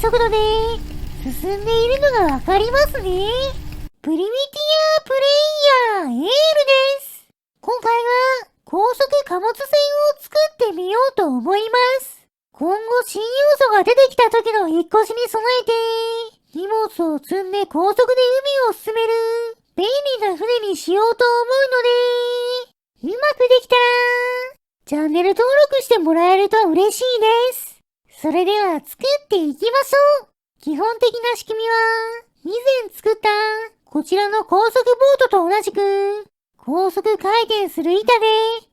速度で進んでいるのがわかりますね。プリミティアプレイヤーエールです。今回は高速貨物船を作ってみようと思います。今後新要素が出てきた時の引っ越しに備えて荷物を積んで高速で海を進める便利な船にしようと思うので、うまくできたらチャンネル登録してもらえると嬉しいです。それでは作っていきましょう。基本的な仕組みは以前作ったこちらの高速ボートと同じく高速回転する板で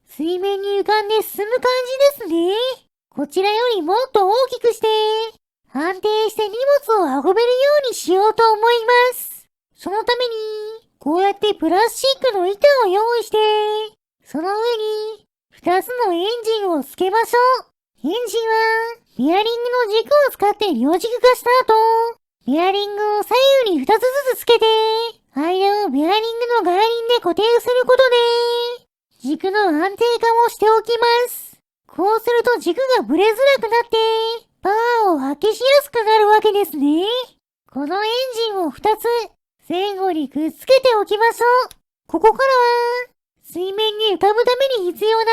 水面に浮かんで進む感じですね。こちらよりもっと大きくして安定して荷物を運べるようにしようと思います。そのためにこうやってプラスチックの板を用意してその上に2つのエンジンをつけましょう。エンジンはベアリングの軸を使って両軸化した後、ベアリングを左右に2つずつつけて、間をベアリングの外輪で固定することで、軸の安定化をしておきます。こうすると軸がブレづらくなって、パワーを発揮しやすくなるわけですね。このエンジンを2つ、前後にくっつけておきましょう。ここからは、水面に浮かぶために必要な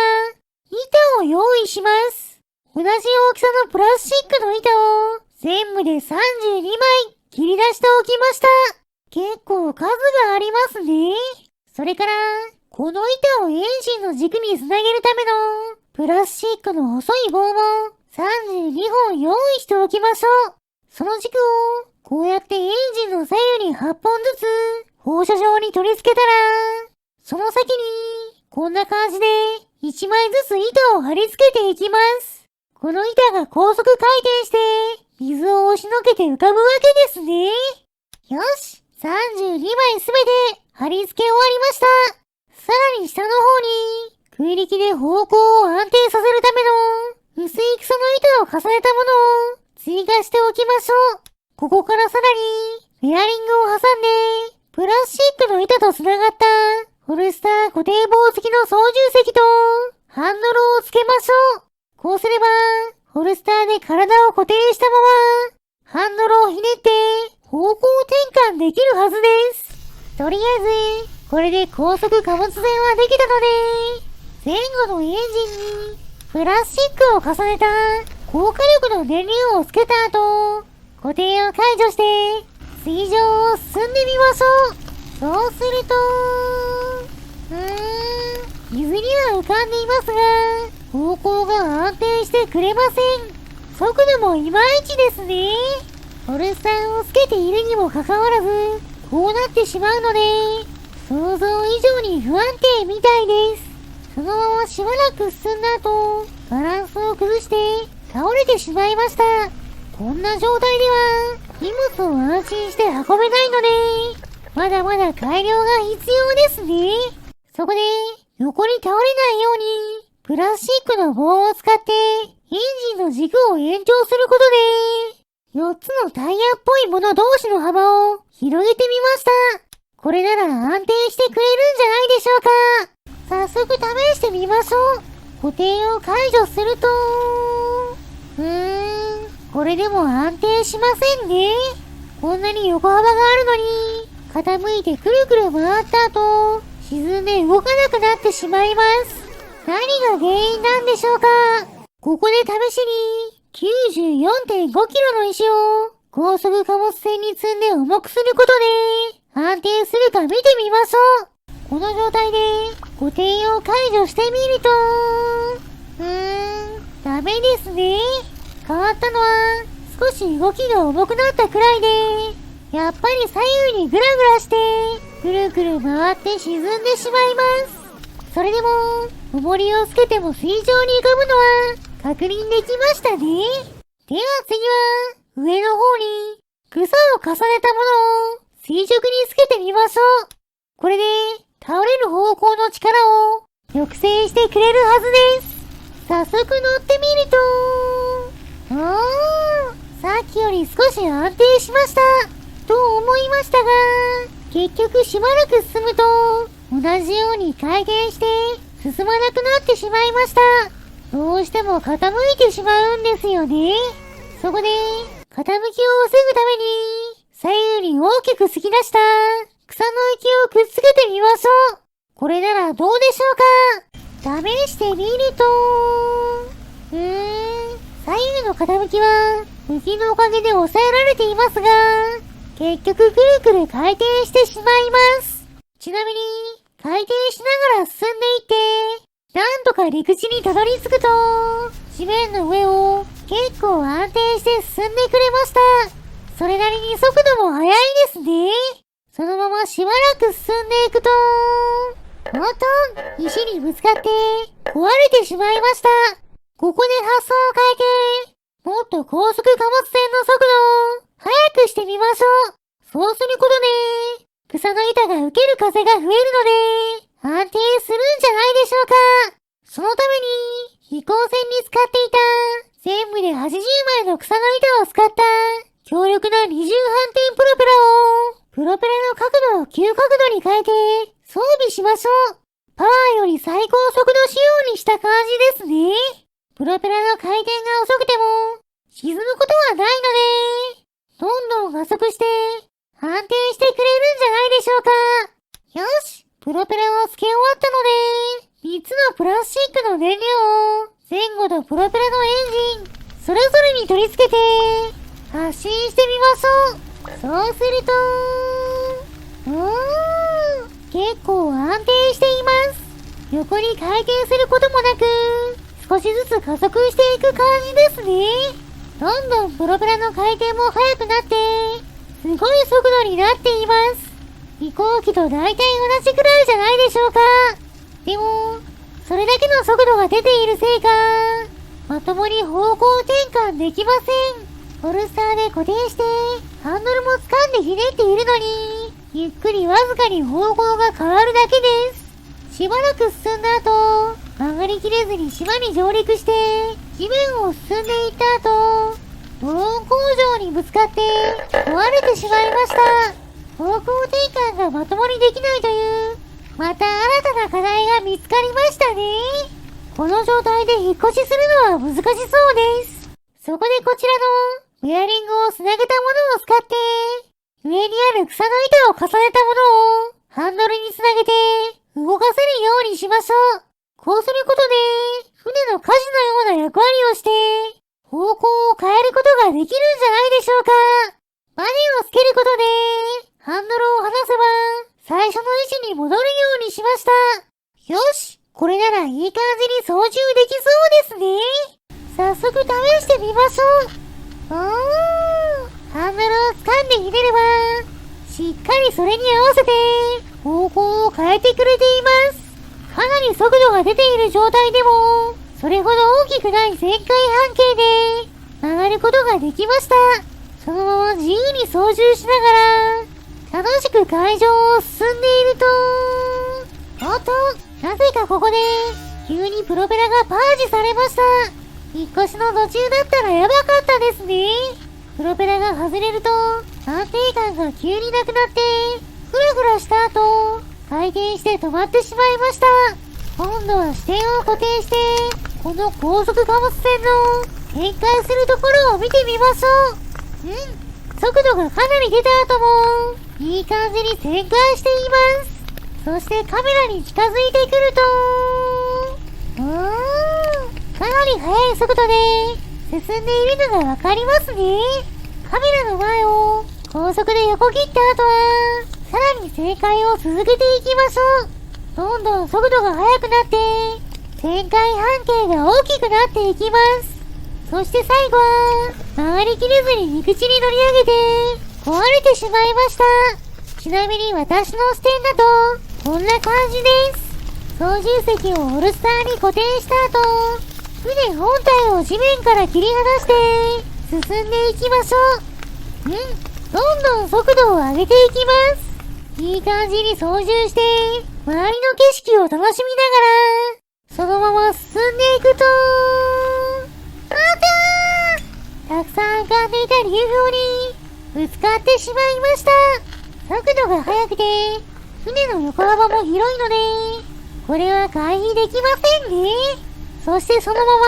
板を用意します。同じ大きさのプラスチックの板を全部で32枚切り出しておきました。結構数がありますね。それから、この板をエンジンの軸につなげるためのプラスチックの細い棒も32本用意しておきましょう。その軸をこうやってエンジンの左右に8本ずつ放射状に取り付けたら、その先にこんな感じで1枚ずつ板を貼り付けていきます。この板が高速回転して水を押しのけて浮かぶわけですね。よし、32枚すべて貼り付け終わりました。さらに下の方に空力で方向を安定させるための薄い草の板を重ねたものを追加しておきましょう。ここからさらにベアリングを挟んでプラスチックの板と繋がったホルスター固定棒付きの操縦席とハンドルをつけましょう。こうすれば、ホルスターで体を固定したまま、ハンドルをひねって方向転換できるはずです。とりあえず、これで高速貨物船はできたので、前後のエンジンにプラスチックを重ねた高火力の燃料をつけた後、固定を解除して水上を進んでみましょう。そうすると、水には浮かんでいますが、方向が安定してくれません。速度もいまいちですね。ホルスターをつけているにもかかわらず、こうなってしまうので、想像以上に不安定みたいです。そのまましばらく進んだ後、バランスを崩して倒れてしまいました。こんな状態では、荷物を安心して運べないので、まだまだ改良が必要ですね。そこで、横に倒れないように、プラスチックの棒を使ってエンジンの軸を延長することで4つのタイヤっぽいもの同士の幅を広げてみました。これなら安定してくれるんじゃないでしょうか。早速試してみましょう。固定を解除するとこれでも安定しませんね。こんなに横幅があるのに傾いてくるくる回った後沈んで動かなくなってしまいます。何が原因なんでしょうか。ここで試しに 94.5 キロの石を高速貨物船に積んで重くすることで安定するか見てみましょう。この状態で固定を解除してみるとダメですね。変わったのは少し動きが重くなったくらいで、やっぱり左右にグラグラしてくるくる回って沈んでしまいます。それでも重りをつけても水上に浮かぶのは確認できましたね。では次は上の方に草を重ねたものを垂直につけてみましょう。これで倒れる方向の力を抑制してくれるはずです。早速乗ってみるとさっきより少し安定しましたと思いましたが、結局しばらく進むと同じように回転して進まなくなってしまいました。どうしても傾いてしまうんですよね。そこで傾傾きを防ぐために、左右に大きく突き出した草の息をくっつけてみましょう。これならどうでしょうか。試してみると、左右の傾きは浮きのおかげで抑えられていますが、結局くるくる回転してしまいます。ちなみに、回転しながら進んでいって、なんとか陸地にたどり着くと、地面の上を結構安定して進んでくれました。それなりに速度も速いですね。そのまましばらく進んでいくと、おっと、石にぶつかって壊れてしまいました。ここで発想を変えて、もっと高速貨物船の速度を速くしてみましょう。そうすることで、草の板が受ける風が増えるので、安定するんじゃないでしょうか。そのために、飛行船に使っていた、全部で80枚の草の板を使った、強力な二重反転プロペラを、プロペラの角度を急角度に変えて、装備しましょう。パワーより最高速度仕様にした感じですね。プロペラの回転が遅くても、沈むことはないので、どんどん加速して、安定してくれるんじゃないでしょうか。よし、プロペラを付け終わったので、3つのプラスチックの燃料を、前後とプロペラのエンジン、それぞれに取り付けて、発進してみましょう。そうすると、結構安定しています。横に回転することもなく、少しずつ加速していく感じですね。どんどんプロペラの回転も速くなって、すごい速度になっています。飛行機と大体同じくらいじゃないでしょうか。でも、それだけの速度が出ているせいか、まともに方向転換できません。ホルスターで固定して、ハンドルも掴んでひねっているのに、ゆっくりわずかに方向が変わるだけです。しばらく進んだ後、曲がりきれずに島に上陸して、地面を進んでいった後、ドローン工場にぶつかって壊れてしまいました。方向転換がまともにできないという、また新たな課題が見つかりましたね。この状態で引っ越しするのは難しそうです。そこでこちらのベアリングをつなげたものを使って、上にある草の板を重ねたものをハンドルにつなげて動かせるようにしましょう。こうすることで、船の舵のような役割をして、方向を変えることができるんじゃないでしょうか。バネをつけることで、ハンドルを離せば、最初の位置に戻るようにしました。よし、これならいい感じに操縦できそうですね。早速試してみましょう。ハンドルを掴んでひねれば、しっかりそれに合わせて、方向を変えてくれています。かなり速度が出ている状態でも、それほど大きくない旋回半径で曲がることができました。そのまま自由に操縦しながら、楽しく海上を進んでいると、おっと、なぜかここで、急にプロペラがパージされました。引っ越しの途中だったらやばかったですね。プロペラが外れると、安定感が急になくなって、ふらふらした後、回転して止まってしまいました。今度は視点を固定して、この高速貨物船の展開するところを見てみましょう。速度がかなり出た後も、いい感じに旋回しています。そしてカメラに近づいてくると、かなり速い速度で進んでいるのがわかりますね。カメラの前を高速で横切った後は、さらに旋回を続けていきましょう。どんどん速度が速くなって、旋回半径が大きくなっていきます。そして最後は、曲がりきれずに陸地に乗り上げて、壊れてしまいました。ちなみに私の視点だと、こんな感じです。操縦席をオルスターに固定した後、船本体を地面から切り離して、進んでいきましょう。どんどん速度を上げていきます。いい感じに操縦して、周りの景色を楽しみながら、そのまま進んでいくと、たくさん浮かんでいた流氷にぶつかってしまいました。速度が速くて、船の横幅も広いので、これは回避できませんね。そしてそのまま、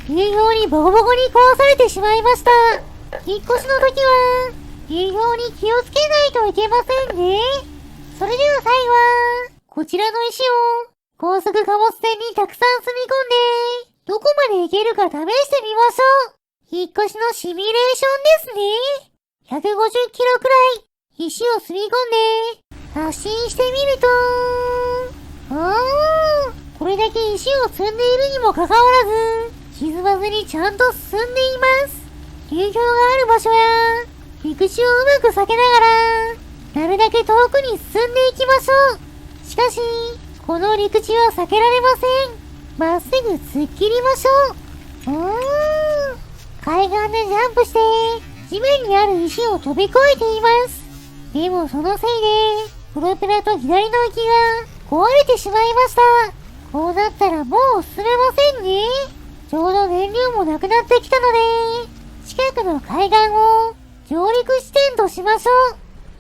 流氷にボコボコに壊されてしまいました。引っ越しの時は、営業に気をつけないといけませんね。それでは最後は、こちらの石を、高速貨物船にたくさん積み込んで、どこまで行けるか試してみましょう。引っ越しのシミュレーションですね。150キロくらい、石を積み込んで、発進してみると、これだけ石を積んでいるにもかかわらず、沈まずにちゃんと進んでいます。流氷がある場所や、陸地をうまく避けながら、なるだけ遠くに進んでいきましょう。しかし、この陸地は避けられません。まっすぐ突っ切りましょう。海岸でジャンプして、地面にある石を飛び越えています。でもそのせいで、プロペラと左の浮きが壊れてしまいました。こうなったらもう進めませんね。ちょうど燃料もなくなってきたので、近くの海岸を上陸地点としましょ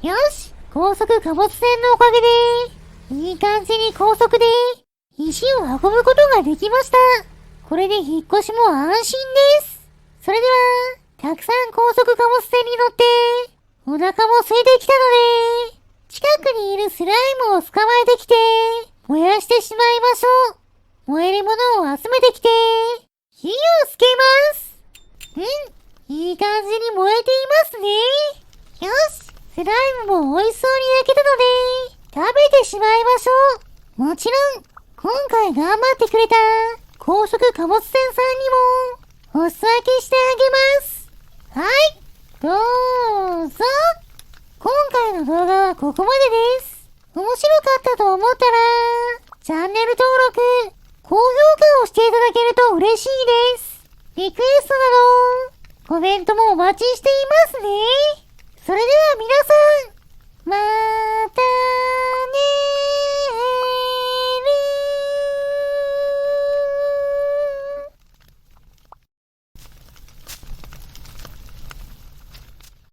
う。よし、高速貨物船のおかげで、いい感じに高速で石を運ぶことができました。これで引っ越しも安心です。それでは、たくさん高速貨物船に乗って、お腹も空いてきたので、近くにいるスライムを捕まえてきて、燃やしてしまいましょう。燃えるものを集めてきて、火をつけます。いい感じに燃えていますね。よし、スライムも美味しそうに焼けたので、食べてしまいましょう。もちろん、今回頑張ってくれた高速貨物船さんにも、お裾分けしてあげます。はい、どうぞ。今回の動画はここまでです。面白かったと思ったら、チャンネル登録、高評価をしていただけると嬉しいです。リクエストなど、コメントもお待ちしていますね。